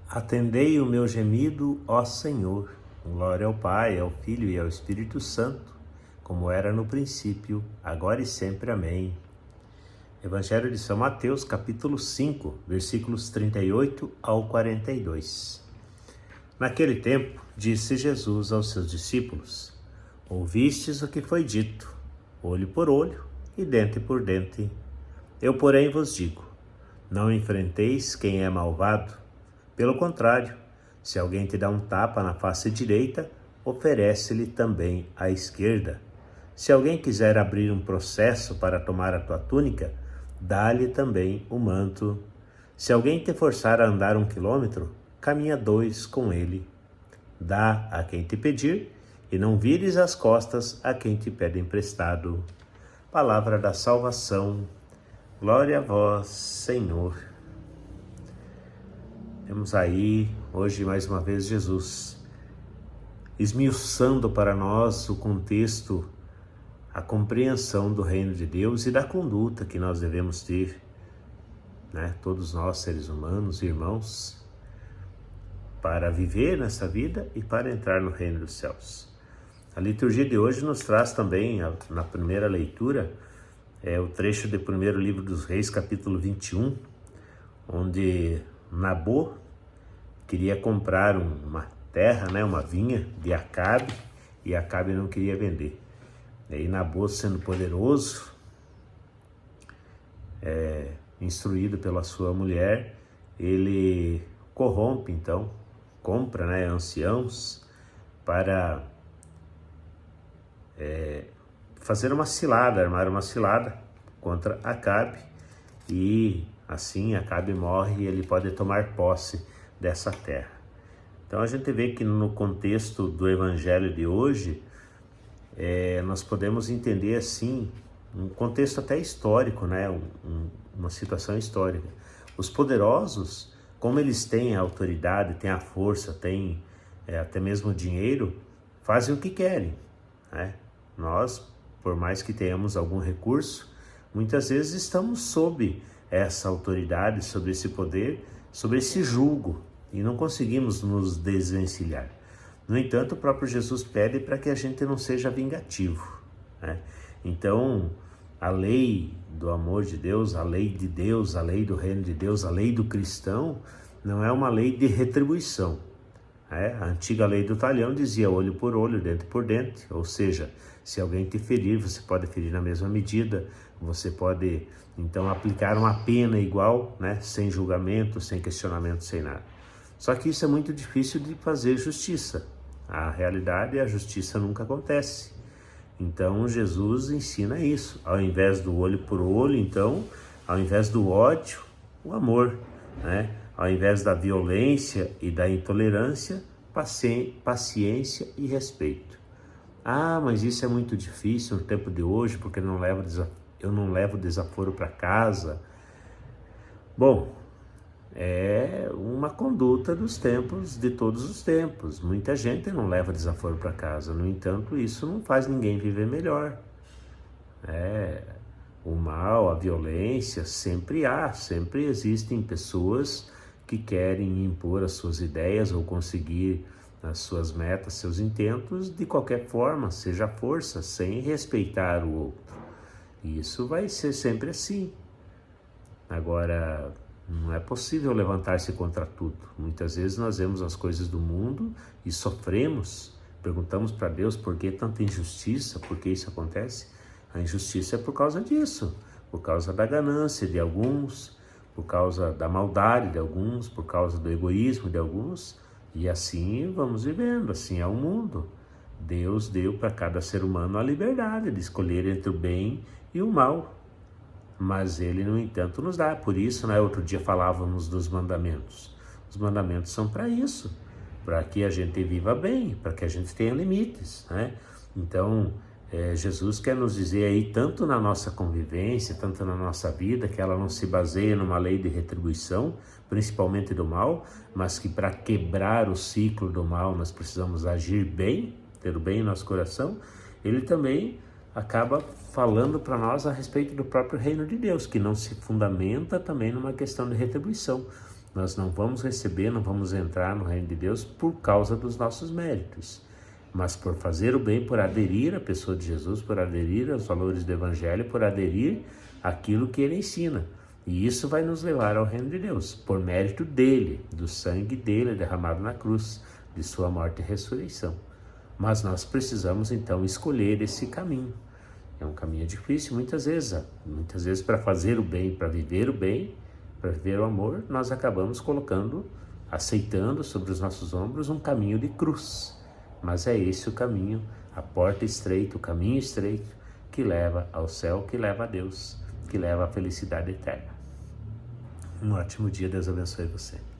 Atendei o meu gemido, ó Senhor. Glória ao Pai, ao Filho e ao Espírito Santo, como era no princípio, agora e sempre. Amém. Evangelho de São Mateus, capítulo 5, versículos 38 ao 42. Naquele tempo, disse Jesus aos seus discípulos: Ouvistes o que foi dito, olho por olho e dente por dente. Eu, porém, vos digo: não enfrenteis quem é malvado. Pelo contrário, se alguém te dá um tapa na face direita, oferece-lhe também a esquerda. Se alguém quiser abrir um processo para tomar a tua túnica, dá-lhe também o manto. Se alguém te forçar a andar 1 quilômetro, caminha 2 com ele. Dá a quem te pedir, e não vires as costas a quem te pede emprestado. Palavra da salvação. Glória a vós, Senhor. Temos aí, hoje, mais uma vez, Jesus esmiuçando para nós o contexto, a compreensão do reino de Deus e da conduta que nós devemos ter, né? Todos nós, seres humanos, irmãos, para viver nessa vida e para entrar no reino dos céus. A liturgia de hoje nos traz também, na primeira leitura, o trecho do primeiro livro dos Reis, capítulo 21, onde Nabô queria comprar uma terra, uma vinha de Acabe, e Acabe não queria vender. E aí Nabô, sendo poderoso, instruído pela sua mulher, ele corrompe, então, compra anciãos para fazer uma cilada, armar uma cilada contra Acabe, e assim Acabe morre e ele pode tomar posse dessa terra. Então a gente vê que no contexto do evangelho de hoje, nós podemos entender assim, um contexto até histórico, uma situação histórica. Os poderosos, como eles têm a autoridade, têm a força, têm até mesmo o dinheiro, fazem o que querem, Nós, por mais que tenhamos algum recurso, muitas vezes estamos sob essa autoridade, sobre esse poder, sobre esse jugo, e não conseguimos nos desvencilhar. No entanto, o próprio Jesus pede para que a gente não seja vingativo, Então, a lei do amor de Deus, a lei de Deus, a lei do reino de Deus, a lei do cristão, não é uma lei de retribuição. A antiga lei do talhão dizia olho por olho, dente por dente, ou seja, se alguém te ferir, você pode ferir na mesma medida, você pode então aplicar uma pena igual, sem julgamento, sem questionamento, sem nada. Só que isso é muito difícil de fazer justiça. A realidade é a justiça nunca acontece. Então Jesus ensina isso, ao invés do olho por olho, então, ao invés do ódio, o amor, Ao invés da violência e da intolerância, paciência e respeito. Mas isso é muito difícil no tempo de hoje, porque eu não levo desaforo para casa. Bom, é uma conduta dos tempos, de todos os tempos. Muita gente não leva desaforo para casa, no entanto, isso não faz ninguém viver melhor. O mal, a violência, sempre existem pessoas que querem impor as suas ideias ou conseguir as suas metas, seus intentos, de qualquer forma, seja à força, sem respeitar o outro. E isso vai ser sempre assim. Agora, não é possível levantar-se contra tudo. Muitas vezes nós vemos as coisas do mundo e sofremos, perguntamos para Deus por que tanta injustiça, por que isso acontece. A injustiça é por causa disso, por causa da ganância de alguns, por causa da maldade de alguns, por causa do egoísmo de alguns, e assim vamos vivendo, assim é o mundo. Deus deu para cada ser humano a liberdade de escolher entre o bem e o mal, mas Ele, no entanto, nos dá. Por isso, outro dia falávamos dos mandamentos. Os mandamentos são para isso, para que a gente viva bem, para que a gente tenha limites, Então, Jesus quer nos dizer aí, tanto na nossa convivência, tanto na nossa vida, que ela não se baseia numa lei de retribuição, principalmente do mal, mas que para quebrar o ciclo do mal nós precisamos agir bem, ter o bem em nosso coração. Ele também acaba falando para nós a respeito do próprio reino de Deus, que não se fundamenta também numa questão de retribuição. nós não vamos receber, não vamos entrar no reino de Deus por causa dos nossos méritos, mas por fazer o bem, por aderir à pessoa de Jesus, por aderir aos valores do Evangelho, por aderir àquilo que ele ensina. E isso vai nos levar ao reino de Deus, por mérito dele, do sangue dele derramado na cruz, de sua morte e ressurreição. Mas nós precisamos então escolher esse caminho. É um caminho difícil muitas vezes para fazer o bem, para viver o bem, para viver o amor, nós acabamos aceitando sobre os nossos ombros um caminho de cruz. Mas é esse o caminho, a porta estreita, o caminho estreito que leva ao céu, que leva a Deus, que leva à felicidade eterna. Um ótimo dia, Deus abençoe você.